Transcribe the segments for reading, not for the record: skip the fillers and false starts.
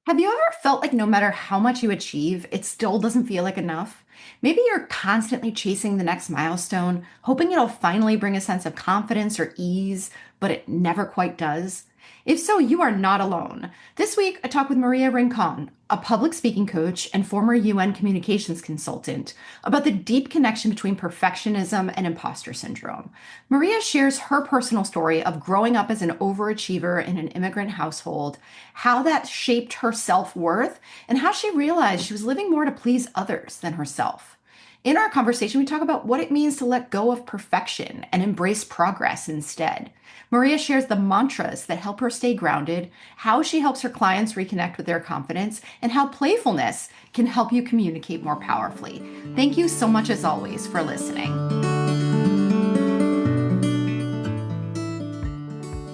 Have you ever felt like no matter how much you achieve, it still doesn't feel like enough? Maybe you're constantly chasing the next milestone, hoping it'll finally bring a sense of confidence or ease, but it never quite does. If so, you are not alone. This week, I talked with Maria Rincon, a public speaking coach and former UN communications consultant, about the deep connection between perfectionism and imposter syndrome. Maria shares her personal story of growing up as an overachiever in an immigrant household, how that shaped her self worth, and how she realized she was living more to please others than herself. In our conversation, we talk about what it means to let go of perfection and embrace progress instead. Maria shares the mantras that help her stay grounded, how she helps her clients reconnect with their confidence, and how playfulness can help you communicate more powerfully. Thank you so much, as always, for listening.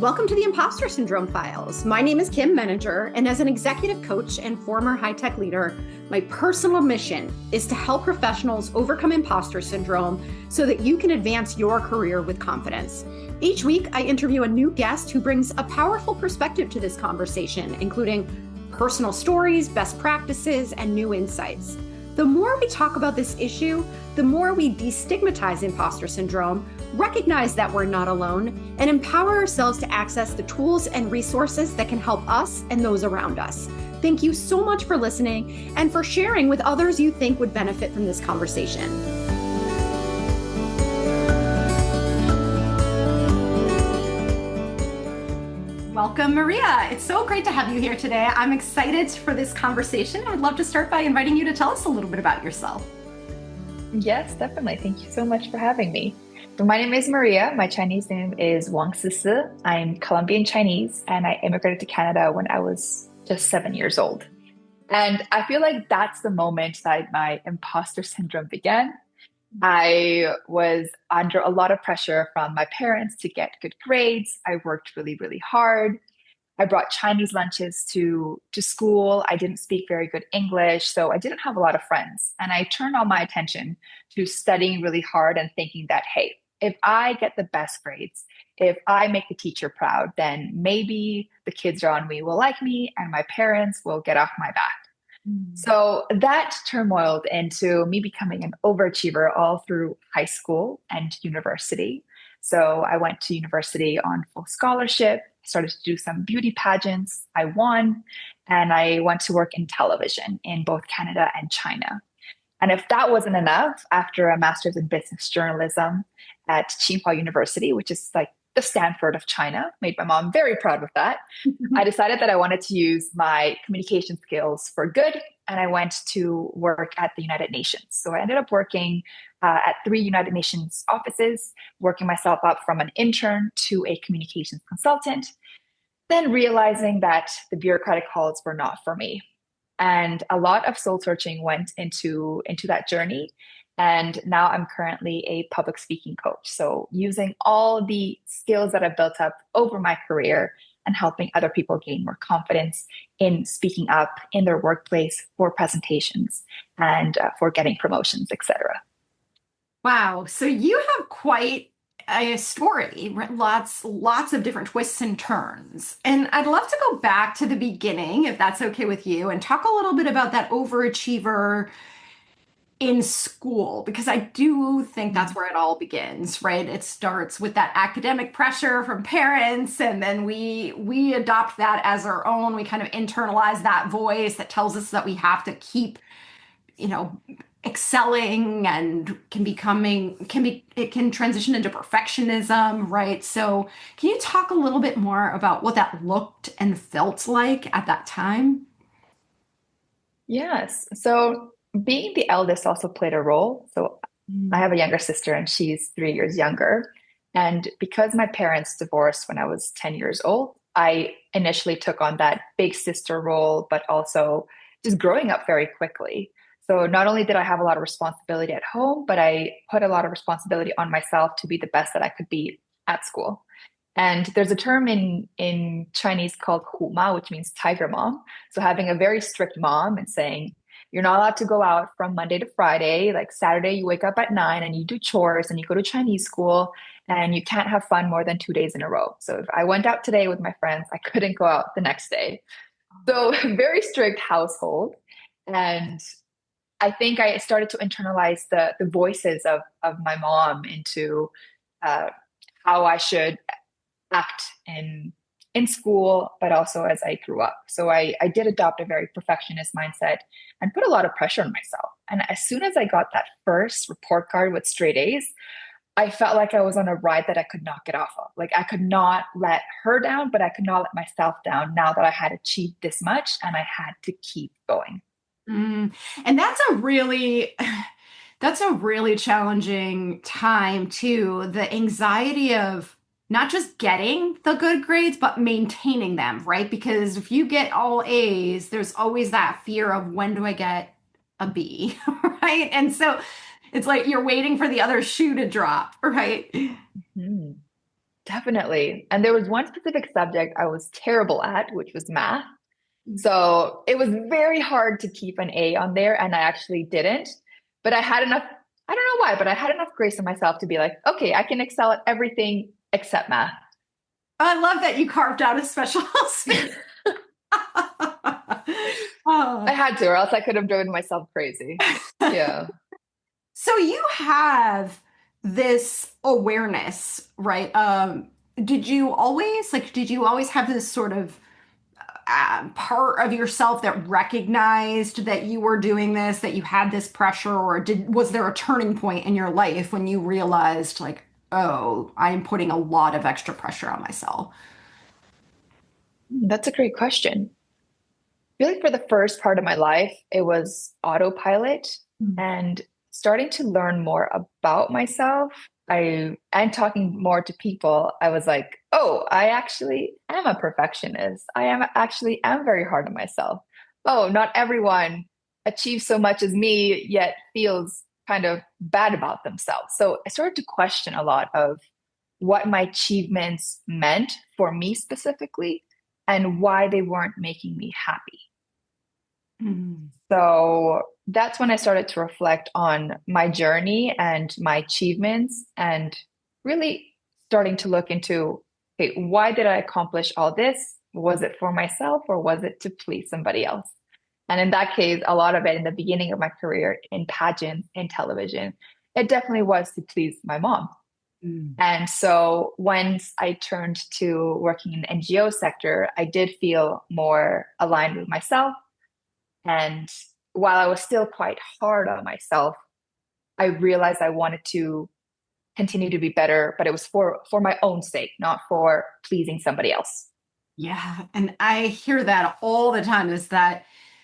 Welcome to the Impostor Syndrome Files. My name is Kim Meninger, and as an executive coach and former high-tech leader, my personal mission is to help professionals overcome imposter syndrome so that you can advance your career with confidence. Each week, I interview a new guest who brings a powerful perspective to this conversation, including personal stories, best practices, and new insights. The more we talk about this issue, the more we destigmatize imposter syndrome, recognize that we're not alone, and empower ourselves to access the tools and resources that can help us and those around us. Thank you so much for listening and for sharing with others you think would benefit from this conversation. Welcome, Maria. It's so great to have you here today. I'm excited for this conversation. I would love to start by inviting you to tell us a little bit about yourself. Yes, definitely. Thank you so much for having me. So my name is Maria. My Chinese name is Wang Sisi. I'm Colombian Chinese, and I immigrated to Canada when I was just 7 years old. And I feel like that's the moment that my imposter syndrome began. I was under a lot of pressure from my parents to get good grades. I worked really, really hard. I brought Chinese lunches to school. I didn't speak very good English, so I didn't have a lot of friends. And I turned all my attention to studying really hard and thinking that, hey, if I get the best grades, if I make the teacher proud, then maybe the kids around me will like me and my parents will get off my back. So that turmoiled into me becoming an overachiever all through high school and university. So I went to university on full scholarship, started to do some beauty pageants. I won, and I went to work in television in both Canada and China. And if that wasn't enough, after a master's in business journalism at Tsinghua University, which is like the Stanford of China, made my mom very proud with that, I decided that I wanted to use my communication skills for good. And I went to work at the United Nations. So I ended up working at 3 United Nations offices, working myself up from an intern to a communications consultant, then realizing that the bureaucratic halls were not for me. And a lot of soul searching went into that journey. And now I'm currently a public speaking coach. So using all the skills that I've built up over my career and helping other people gain more confidence in speaking up in their workplace for presentations and for getting promotions, etc. Wow. So you have quite a story, right? Lots of different twists and turns. And I'd love to go back to the beginning, if that's okay with you, and talk a little bit about that overachiever in school, because I do think that's where it all begins, right? It starts with that academic pressure from parents, and then we adopt that as our own. We kind of internalize that voice that tells us that we have to keep, you know, excelling, and it can transition into perfectionism, right? So can you talk a little bit more about what that looked and felt like at that time? Yes. So being the eldest also played a role. So I have a younger sister and she's 3 years younger. And because my parents divorced when I was 10 years old, I initially took on that big sister role, but also just growing up very quickly. So not only did I have a lot of responsibility at home, but I put a lot of responsibility on myself to be the best that I could be at school. And there's a term in Chinese called huma, which means tiger mom. So having a very strict mom and saying, you're not allowed to go out from Monday to Friday. Like Saturday, you wake up at 9 and you do chores and you go to Chinese school and you can't have fun more than 2 days in a row. So if I went out today with my friends, I couldn't go out the next day. So very strict household. And I think I started to internalize the voices of my mom into uh, how I should act in school, but also as I grew up. So I did adopt a very perfectionist mindset and put a lot of pressure on myself. And as soon as I got that first report card with straight A's, I felt like I was on a ride that I could not get off of. Like I could not let her down, but I could not let myself down now that I had achieved this much and I had to keep going. Mm. And that's a really challenging time too. The anxiety of not just getting the good grades, but maintaining them, right? Because if you get all A's, there's always that fear of when do I get a B, right? And so it's like you're waiting for the other shoe to drop, right? Mhm. Definitely. And there was one specific subject I was terrible at, which was math. So it was very hard to keep an A on there, and I actually didn't. But I had enough, I don't know why, but I had enough grace in myself to be like, okay, I can excel at everything except math. I love that you carved out a special space. I Oh. had to, or else I could have driven myself crazy. Yeah. So you have this awareness, right? Did you always have this sort of part of yourself that recognized that you were doing this, that you had this pressure, or was there a turning point in your life when you realized like, oh, I'm putting a lot of extra pressure on myself? That's a great question. Feel like for the first part of my life, it was autopilot and starting to learn more about myself. And talking more to people, I was like, oh, I actually am a perfectionist. I am very hard on myself. Oh, not everyone achieves so much as me, yet feels kind of bad about themselves. So I started to question a lot of what my achievements meant for me specifically and why they weren't making me happy. Mm. So that's when I started to reflect on my journey and my achievements and really starting to look into, okay, why did I accomplish all this? Was it for myself or was it to please somebody else? And in that case, a lot of it in the beginning of my career in pageants, in television, it definitely was to please my mom. Mm. And so once I turned to working in the NGO sector, I did feel more aligned with myself and while I was still quite hard on myself, I realized I wanted to continue to be better, but it was for my own sake, not for pleasing somebody else. Yeah, and I hear that all the time is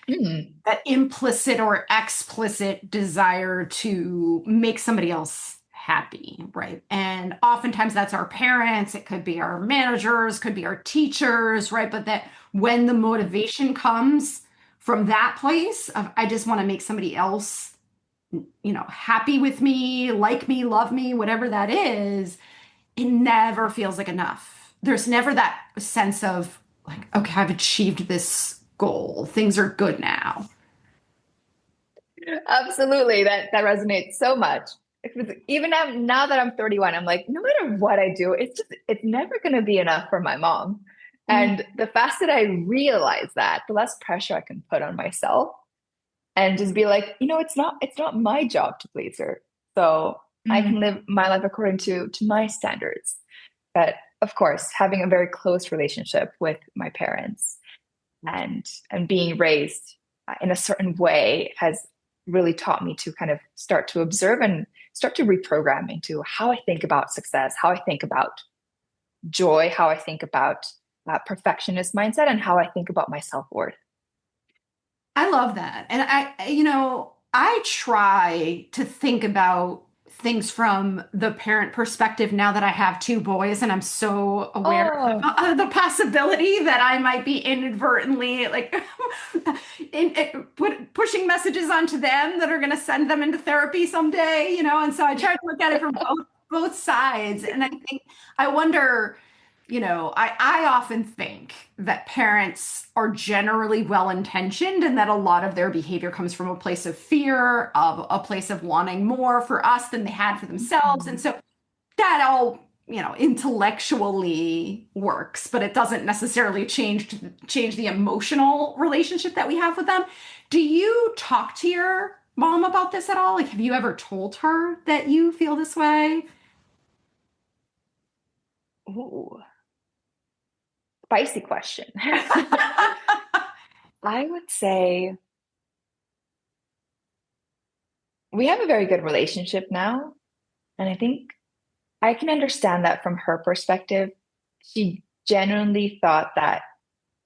Mm, that implicit or explicit desire to make somebody else happy, right? And oftentimes that's our parents, it could be our managers, could be our teachers, right? But that when the motivation comes from that place of I just want to make somebody else, happy with me, love me, whatever that is, it never feels like enough. There's never that sense of like, okay, I've achieved this goal. Things are good now. absolutely. That resonates so much. Even now that I'm 31, I'm like, no matter what I do, it's never going to be enough for my mom. And the faster I realize that, the less pressure I can put on myself and just be like, it's not my job to please her. So I Mm. can live my life according to my standards. But of course, having a very close relationship with my parents and being raised in a certain way has really taught me to kind of start to observe and start to reprogram into how I think about success, how I think about joy, how I think about perfectionist mindset, and how I think about my self worth. I love that. And I try to think about things from the parent perspective now that I have two boys and I'm so aware Oh, of the possibility that I might be inadvertently like pushing messages onto them that are going to send them into therapy someday. And so I try to look at it from both sides. And I think I wonder I often think that parents are generally well-intentioned and that a lot of their behavior comes from a place of fear, of a place of wanting more for us than they had for themselves. And so that all intellectually works, but it doesn't necessarily change the emotional relationship that we have with them. Do you talk to your mom about this at all? Like, have you ever told her that you feel this way? Ooh, spicy question. I would say we have a very good relationship now. And I think I can understand that from her perspective. She genuinely thought that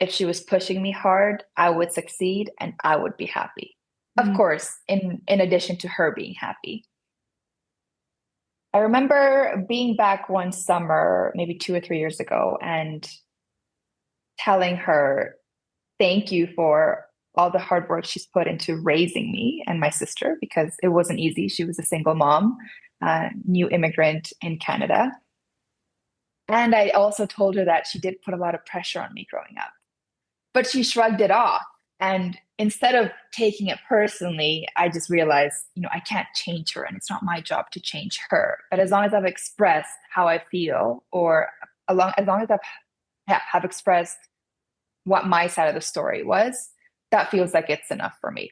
if she was pushing me hard, I would succeed and I would be happy. Of Mm. course, in addition to her being happy. I remember being back one summer, maybe 2 or 3 years ago, and telling her, thank you for all the hard work she's put into raising me and my sister because it wasn't easy. She was a single mom, new immigrant in Canada. And I also told her that she did put a lot of pressure on me growing up, but she shrugged it off. And instead of taking it personally, I just realized, I can't change her and it's not my job to change her. But as long as I've expressed how I feel, or as long as have expressed what my side of the story was, that feels like it's enough for me.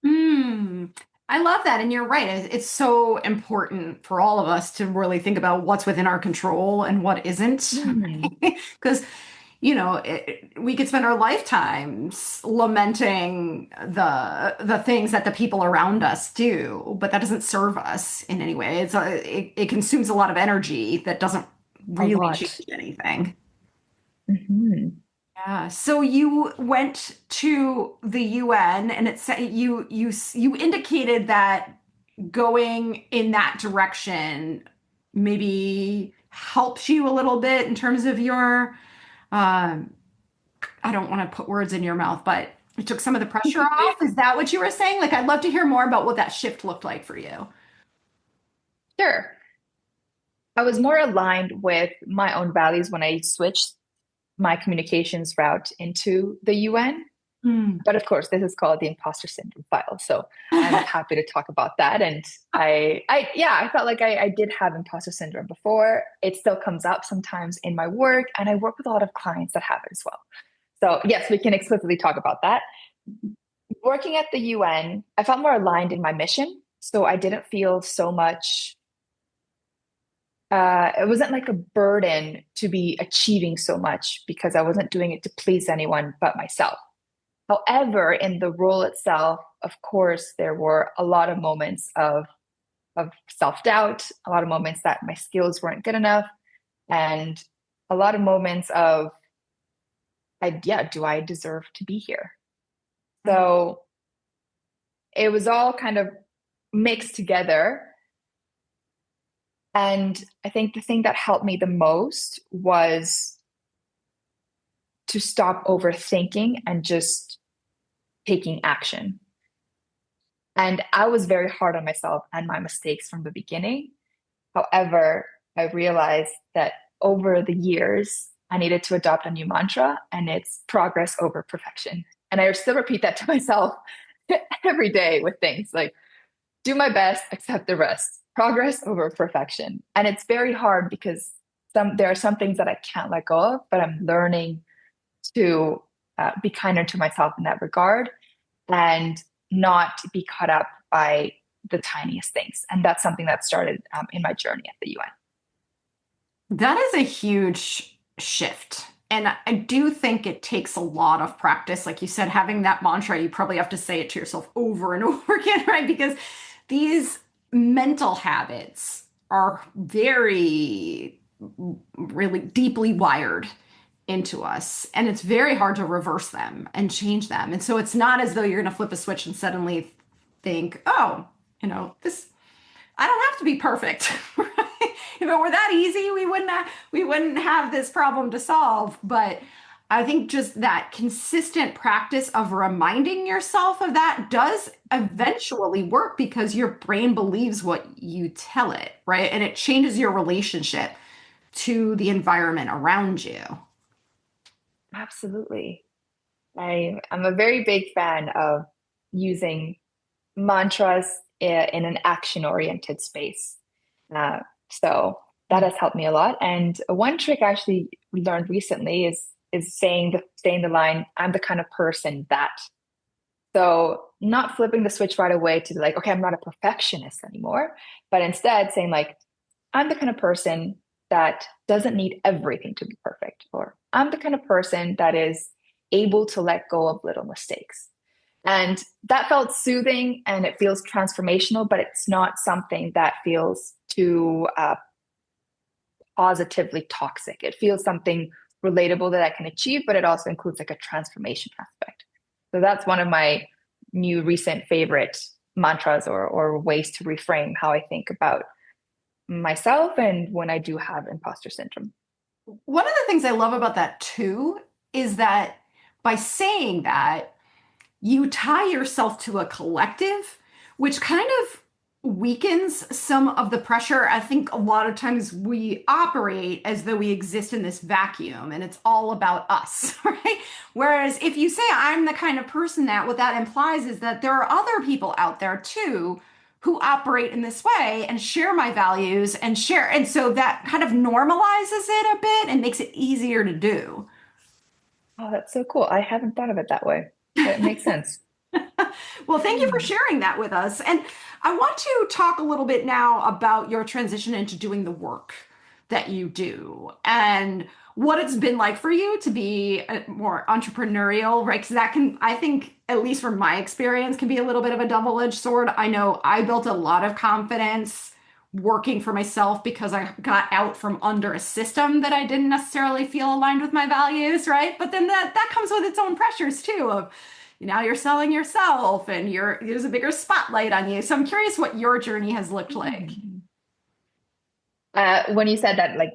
Hmm. I love that. And you're right. It's so important for all of us to really think about what's within our control and what isn't. Mhm. Because, we could spend our lifetimes lamenting the things that the people around us do, but that doesn't serve us in any way. It consumes a lot of energy that doesn't A really lot. change anything. Mhm. Yeah. So you went to the UN and it said you indicated that going in that direction maybe helps you a little bit in terms of your um I don't want to put words in your mouth, but it took some of the pressure off. Is that what you were saying? Like, I'd love to hear more about what that shift looked like for you. Sure. I was more aligned with my own values when I switched my communications route into the UN. Hmm. But of course, this is called the Impostor Syndrome File. So I'm happy to talk about that. And yeah, I felt like I did have imposter syndrome before. It still comes up sometimes in my work, and I work with a lot of clients that have it as well. So yes, we can explicitly talk about that. Working at the UN, I felt more aligned in my mission. So I didn't feel so much, it wasn't like a burden to be achieving so much because I wasn't doing it to please anyone but myself. However, in the role itself, of course, there were a lot of moments of self-doubt, a lot of moments that my skills weren't good enough, and a lot of moments of, yeah, do I deserve to be here? So it was all kind of mixed together. And I think the thing that helped me the most was to stop overthinking and just taking action. And I was very hard on myself and my mistakes from the beginning. However, I realized that over the years, I needed to adopt a new mantra, and it's progress over perfection. And I still repeat that to myself every day with things like do my best, accept the rest, progress over perfection. And it's very hard because there are some things that I can't let go of, but I'm learning to be kinder to myself in that regard and not be caught up by the tiniest things. And that's something that started in my journey at the UN. That is a huge shift. And I do think it takes a lot of practice. Like you said, having that mantra, you probably have to say it to yourself over and over again, right? Because these mental habits are very, really deeply wired into us. And it's very hard to reverse them and change them. And so it's not as though you're going to flip a switch and suddenly think, oh, this I don't have to be perfect. Right? If it were that easy, we wouldn't have this problem to solve. But I think just that consistent practice of reminding yourself of that does eventually work because your brain believes what you tell it, right? And it changes your relationship to the environment around you. Absolutely. I'm a very big fan of using mantras in an action oriented space. Uh, so that has helped me a lot. And one trick I actually learned recently is saying the line, I'm the kind of person that. So not flipping the switch right away to like, okay, I'm not a perfectionist anymore, but instead saying like, I'm the kind of person that doesn't need everything to be perfect, or I'm the kind of person that is able to let go of little mistakes. And that felt soothing and it feels transformational, but it's not something that feels too positively toxic. It feels something relatable that I can achieve, but it also includes like a transformation aspect. So that's one of my new recent favorite mantras or ways to reframe how I think about myself and when I do have imposter syndrome. One of the things I love about that too is that by saying that, you tie yourself to a collective, which kind of weakens some of the pressure. I think a lot of times we operate as though we exist in this vacuum and it's all about us, right? Whereas if you say, I'm the kind of person that, what that implies is that there are other people out there too who operate in this way and share my values and share. And so that kind of normalizes it a bit and makes it easier to do. Oh, that's so cool. I haven't thought of it that way, but it makes sense. Well, thank you for sharing that with us. And I want to talk a little bit now about your transition into doing the work that you do and what it's been like for you to be more entrepreneurial, right? Because that can, I think, at least from my experience, can be a little bit of a double-edged sword. I know I built a lot of confidence working for myself because I got out from under a system that I didn't necessarily feel aligned with my values, right? But then that comes with its own pressures too of now you're selling yourself and there's a bigger spotlight on you. So I'm curious what your journey has looked like. When you said that, like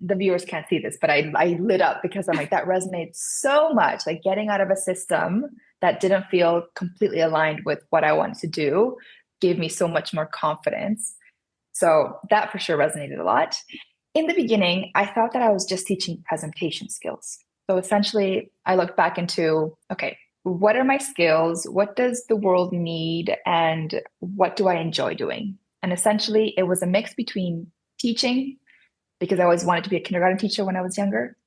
the viewers can't see this, but I lit up because I'm like, that resonates so much. Like getting out of a system that didn't feel completely aligned with what I wanted to do gave me so much more confidence. So that for sure resonated a lot. In the beginning, I thought that I was just teaching presentation skills. So essentially, I looked back into, okay, what are my skills? What does the world need? And what do I enjoy doing? And essentially, it was a mix between teaching, because I always wanted to be a kindergarten teacher when I was younger.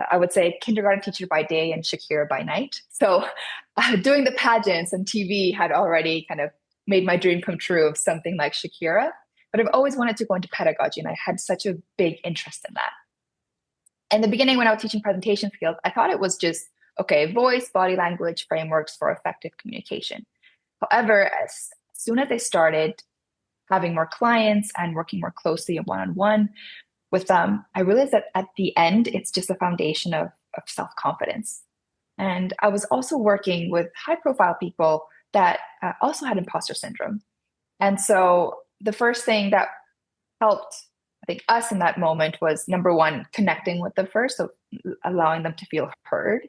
I would say kindergarten teacher by day and Shakira by night. So doing the pageants and TV had already kind of made my dream come true of something like Shakira. But I've always wanted to go into pedagogy, and I had such a big interest in that. In the beginning, when I was teaching presentation skills, I thought it was just, okay, voice, body language frameworks for effective communication. However, as soon as I started having more clients and working more closely one on one with them, I realized that at the end, it's just a foundation of self confidence. And I was also working with high profile people that also had imposter syndrome. And so the first thing that helped, I think, us in that moment was number one, connecting with them first, so allowing them to feel heard.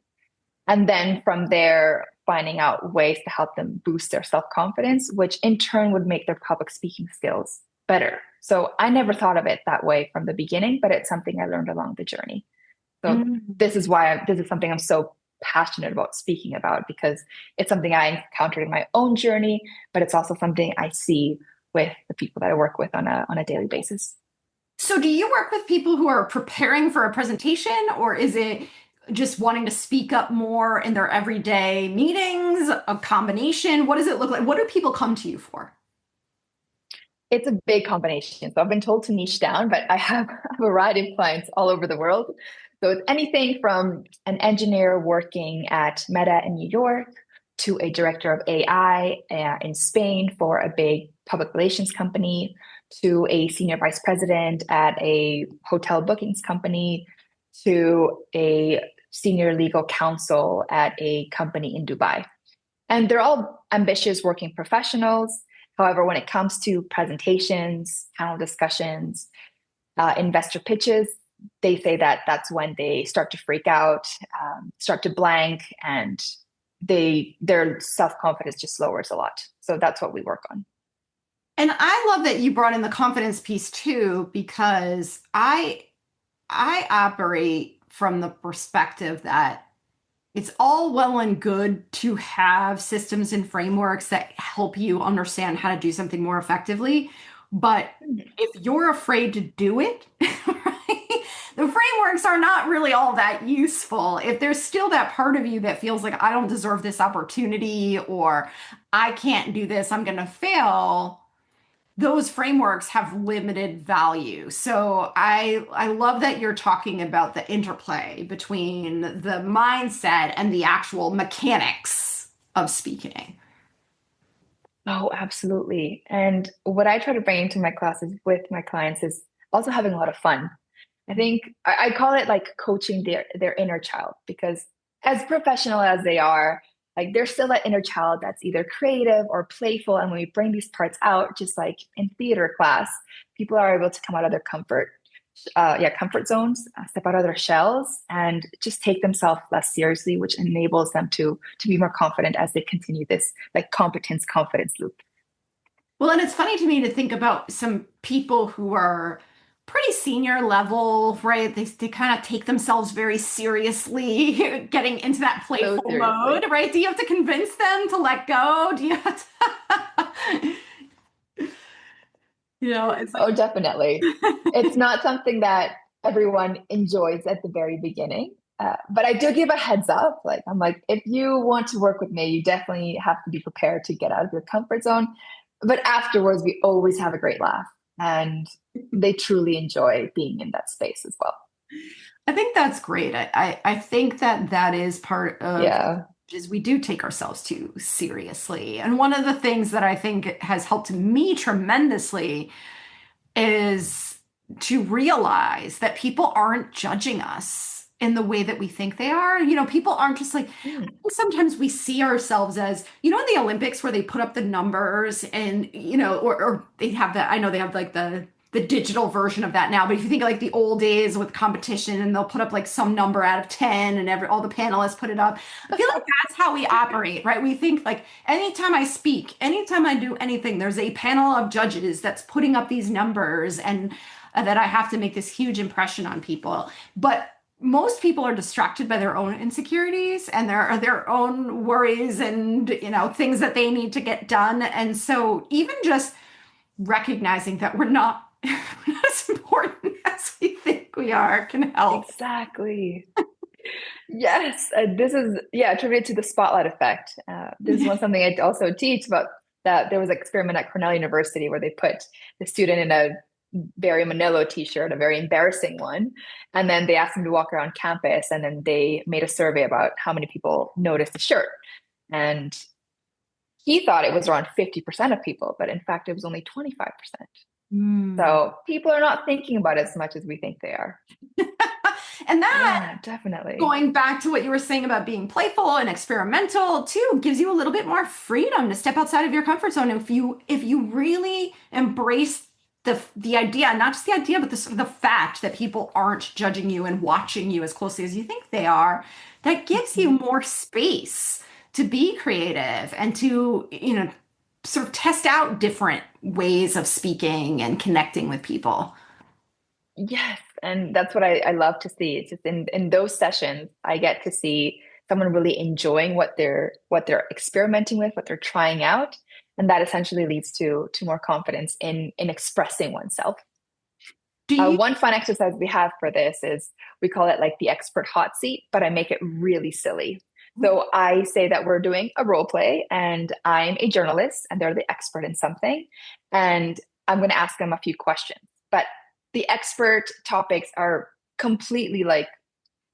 And then from there, finding out ways to help them boost their self confidence, which in turn would make their public speaking skills better. So I never thought of it that way from the beginning, but it's something I learned along the journey. So Mm. this is why this is something I'm so passionate about speaking about, because it's something I encountered in my own journey, but it's also something I see with the people that I work with on a daily basis. So do you work with people who are preparing for a presentation, or is it just wanting to speak up more in their everyday meetings, a combination? What does it look like? What do people come to you for? It's a big combination. So I've been told to niche down, but I have a variety of clients all over the world. So it's anything from an engineer working at Meta in New York to a director of AI in Spain for a big public relations company to a senior vice president at a hotel bookings company to a senior legal counsel at a company in Dubai. And they're all ambitious working professionals. However, when it comes to presentations, panel discussions, investor pitches, they say that that's when they start to freak out, start to blank, and their self confidence just lowers a lot. So that's what we work on. And I love that you brought in the confidence piece too, because I operate from the perspective that it's all well and good to have systems and frameworks that help you understand how to do something more effectively. But Mhm. if you're afraid to do it, right, the frameworks are not really all that useful. If there's still that part of you that feels like I don't deserve this opportunity or I can't do this, I'm going to fail, those frameworks have limited value. So I love that you're talking about the interplay between the mindset and the actual mechanics of speaking. Oh, absolutely. And what I try to bring into my classes with my clients is also having a lot of fun. I think I call it like coaching their inner child because as professional as they are, like there's still that inner child that's either creative or playful. And when we bring these parts out, just like in theater class, people are able to come out of their comfort zones, step out of their shells, and just take themselves less seriously, which enables them to be more confident as they continue this like competence confidence loop. Well, and it's funny to me to think about some people who are pretty senior level, right? They kind of take themselves very seriously, getting into that So playful mode, seriously. right? Do you have to convince them to let go? Do you have to, it's Oh, definitely. It's not something that everyone enjoys at the very beginning. But I do give a heads up. Like, I'm like, if you want to work with me, you definitely have to be prepared to get out of your comfort zone. But afterwards, we always have a great laugh. And they truly enjoy being in that space as well. I think that's great. I think that that is part of Yeah. is we do take ourselves too seriously. And one of the things that I think has helped me tremendously is to realize that people aren't judging us in the way that we think they are. People aren't just like, I Mm. think sometimes we see ourselves as, in the Olympics where they put up the numbers and, or they have that, I know they have like the digital version of that now, but if you think of like the old days with competition and they'll put up like some number out of 10 and all the panelists put it up. I feel like that's how we operate, right? We think like anytime I speak, anytime I do anything, there's a panel of judges that's putting up these numbers and that I have to make this huge impression on people. But most people are distracted by their own insecurities and their own worries and things that they need to get done. And so even just recognizing that we're not, we're not as important as we think we are can help. Exactly. Yes, this is attributed to the spotlight effect. This is one something I also teach about that there was an experiment at Cornell University where they put the student in a very Manilo t-shirt, a very embarrassing one, and then they asked him to walk around campus, and then they made a survey about how many people noticed the shirt, and he thought it was around 50% of people, but in fact it was only 25%. Mm. So people are not thinking about it as much as we think they are. And that, Yeah, definitely. going back to what you were saying about being playful and experimental too, gives you a little bit more freedom to step outside of your comfort zone. If you really embrace the idea, not just the idea, but the fact that people aren't judging you and watching you as closely as you think they are, that gives you Mhm. more space to be creative and to, sort of test out different ways of speaking and connecting with people. Yes, and that's what I love to see. It's just in those sessions, I get to see someone really enjoying what they're experimenting with, what they're trying out, and that essentially leads to more confidence in expressing oneself. Do you? One fun exercise we have for this is we call it like the expert hot seat, but I make it really silly. So I say that we're doing a role play and I'm a journalist and they're the expert in something. And I'm going to ask them a few questions. But the expert topics are completely like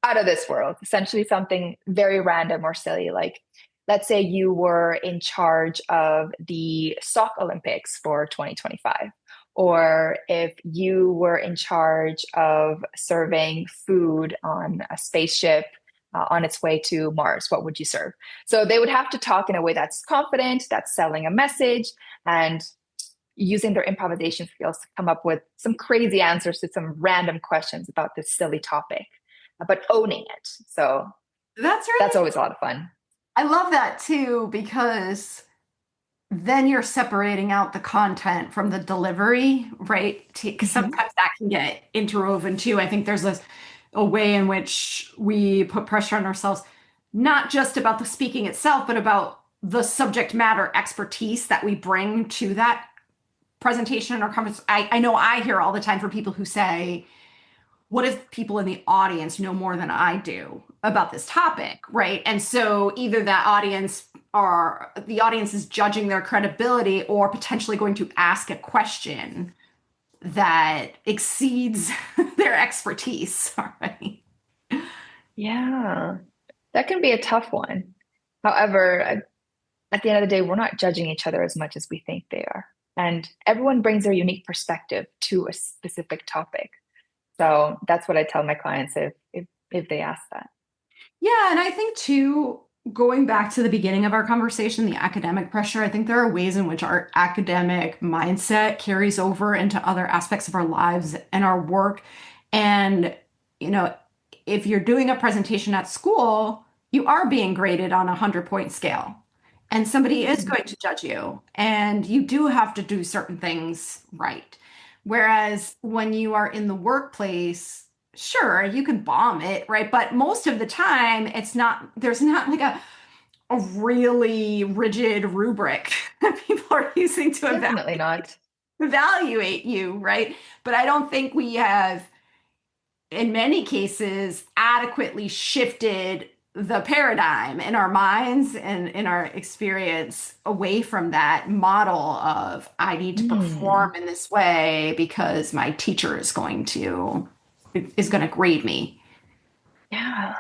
out of this world, essentially something very random or silly. Like, let's say you were in charge of the Sock Olympics for 2025, or if you were in charge of serving food on a spaceship on its way to Mars, what would you serve? So they would have to talk in a way that's confident, that's selling a message, and using their improvisation skills to come up with some crazy answers to some random questions about this silly topic, but owning it. So That's that's really, always a lot of fun. I love that too, because then you're separating out the content from the delivery, right? Because Mhm. sometimes that can get interwoven too. I think there's a way in which we put pressure on ourselves, not just about the speaking itself, but about the subject matter expertise that we bring to that presentation or conference, I know I hear all the time from people who say, what if people in the audience know more than I do about this topic, right? And so either that audience or the audience is judging their credibility or potentially going to ask a question that exceeds their expertise. All right. Yeah, that can be a tough one. However, at the end of the day, we're not judging each other as much as we think they are. And everyone brings their unique perspective to a specific topic. So that's what I tell my clients if they ask that. Yeah, and I think too, going back to the beginning of our conversation, the academic pressure, I think there are ways in which our academic mindset carries over into other aspects of our lives and our work. And, you know, if you're doing a presentation at school, you are being graded on a 100-point scale. And somebody is Mm, going to judge you, and you do have to do certain things right. Whereas when you are in the workplace, sure, you can bomb it, right? But most of the time, there's not like a really rigid rubric that people are using to definitely not. evaluate you, right? But I don't think we have, in many cases, adequately shifted the paradigm in our minds and in our experience away from that model of I need to Mm, perform in this way because my teacher is going to grade me. yeah,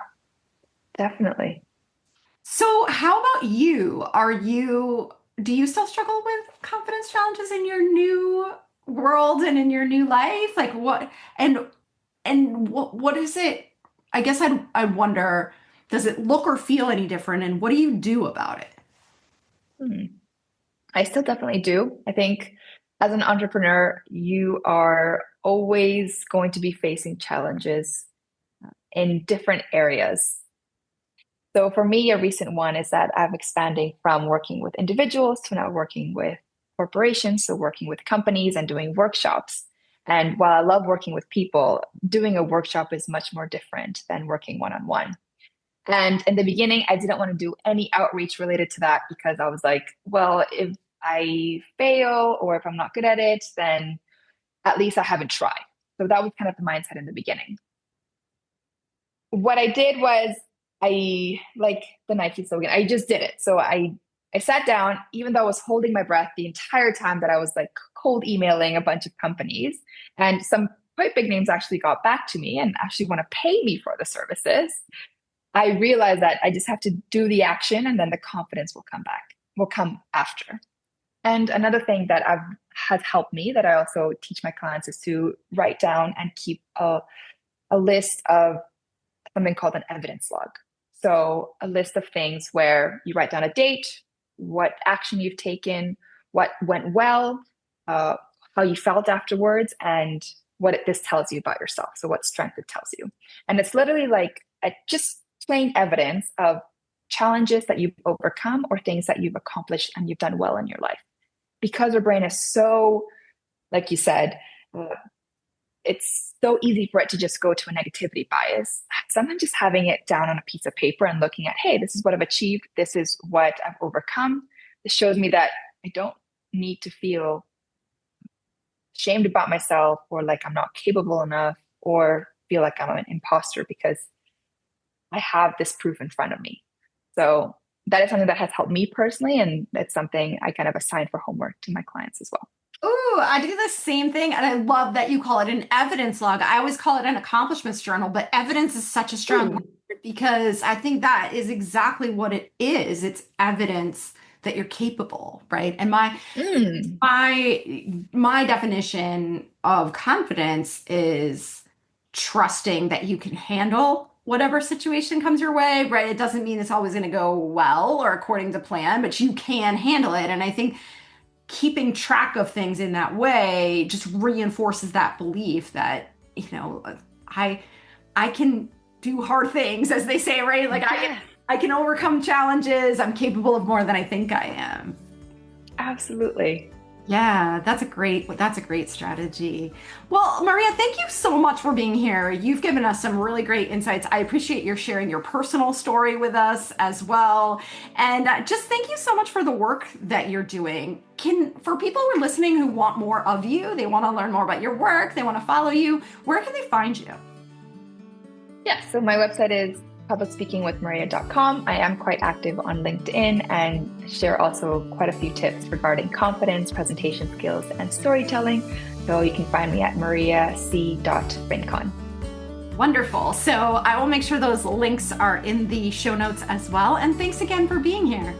definitely. So, how about you? Do you still struggle with confidence challenges in your new world and in your new life? Like and what is it? I guess I'd wonder, does it look or feel any different and what do you do about it? Hmm. I still definitely do. I think as an entrepreneur, you are always going to be facing challenges in different areas. So for me, a recent one is that I'm expanding from working with individuals to now working with corporations, so working with companies and doing workshops. And while I love working with people, doing a workshop is much more different than working one on one. And in the beginning, I didn't want to do any outreach related to that because I was like, well, if I fail or if I'm not good at it, then at least I haven't tried. So that was kind of the mindset in the beginning. What I did was I like the Nike slogan, I just did it. So I sat down, even though I was holding my breath the entire time that I was like cold emailing a bunch of companies, and some quite big names actually got back to me and actually want to pay me for the services. I realized that I just have to do the action and then the confidence will come after. And another thing that has helped me that I also teach my clients is to write down and keep a list of something called an evidence log. So a list of things where you write down a date, what action you've taken, what went well, uh, how you felt afterwards, and this tells you about yourself. So what strength it tells you. And it's literally like just plain evidence of challenges that you've overcome or things that you've accomplished and you've done well in your life. Because our brain is so, like you said, uh, it's so easy for it to just go to a negativity bias. Sometimes just having it down on a piece of paper and looking at, hey, this is what I've achieved. This is what I've overcome. This shows me that I don't need to feel shamed about myself or like I'm not capable enough or feel like I'm an imposter because I have this proof in front of me. So that is something that has helped me personally. And it's something I kind of assign for homework to my clients as well. Ooh, I do the same thing, and I love that you call it an evidence log. I always call it an accomplishments journal, but evidence is such a strong Ooh. word because I think that is exactly what it is. It's evidence that you're capable, right? And Mm. my definition of confidence is trusting that you can handle whatever situation comes your way, right? It doesn't mean it's always going to go well or according to plan, but you can handle it. And I think keeping track of things in that way just reinforces that belief that, I I can do hard things, as they say, right? Like Yeah, I can overcome challenges. I'm capable of more than I think I am. absolutely. Yeah, that's a great strategy. Well, Maria, thank you so much for being here. You've given us some really great insights. I appreciate your sharing your personal story with us as well. And just thank you so much for the work that you're doing. For people who are listening who want more of you, they want to learn more about your work, they want to follow you, where can they find you? Yeah, so my website is publicspeakingwithmaria.com. I am quite active on LinkedIn and share also quite a few tips regarding confidence, presentation skills, and storytelling. So you can find me at mariac.rincon. Wonderful. So I will make sure those links are in the show notes as well. And thanks again for being here.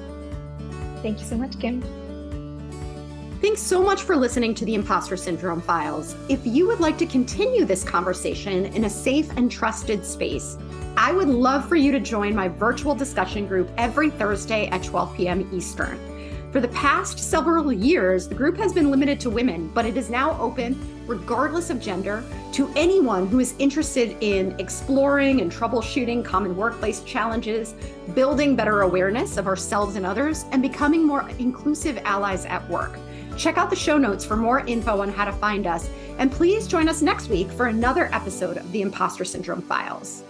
Thank you so much, Kim. Thanks so much for listening to the Impostor Syndrome Files. If you would like to continue this conversation in a safe and trusted space, I would love for you to join my virtual discussion group every Thursday at 12 p.m. Eastern. For the past several years, the group has been limited to women, but it is now open, regardless of gender, to anyone who is interested in exploring and troubleshooting common workplace challenges, building better awareness of ourselves and others, and becoming more inclusive allies at work. Check out the show notes for more info on how to find us, and please join us next week for another episode of the Impostor Syndrome Files.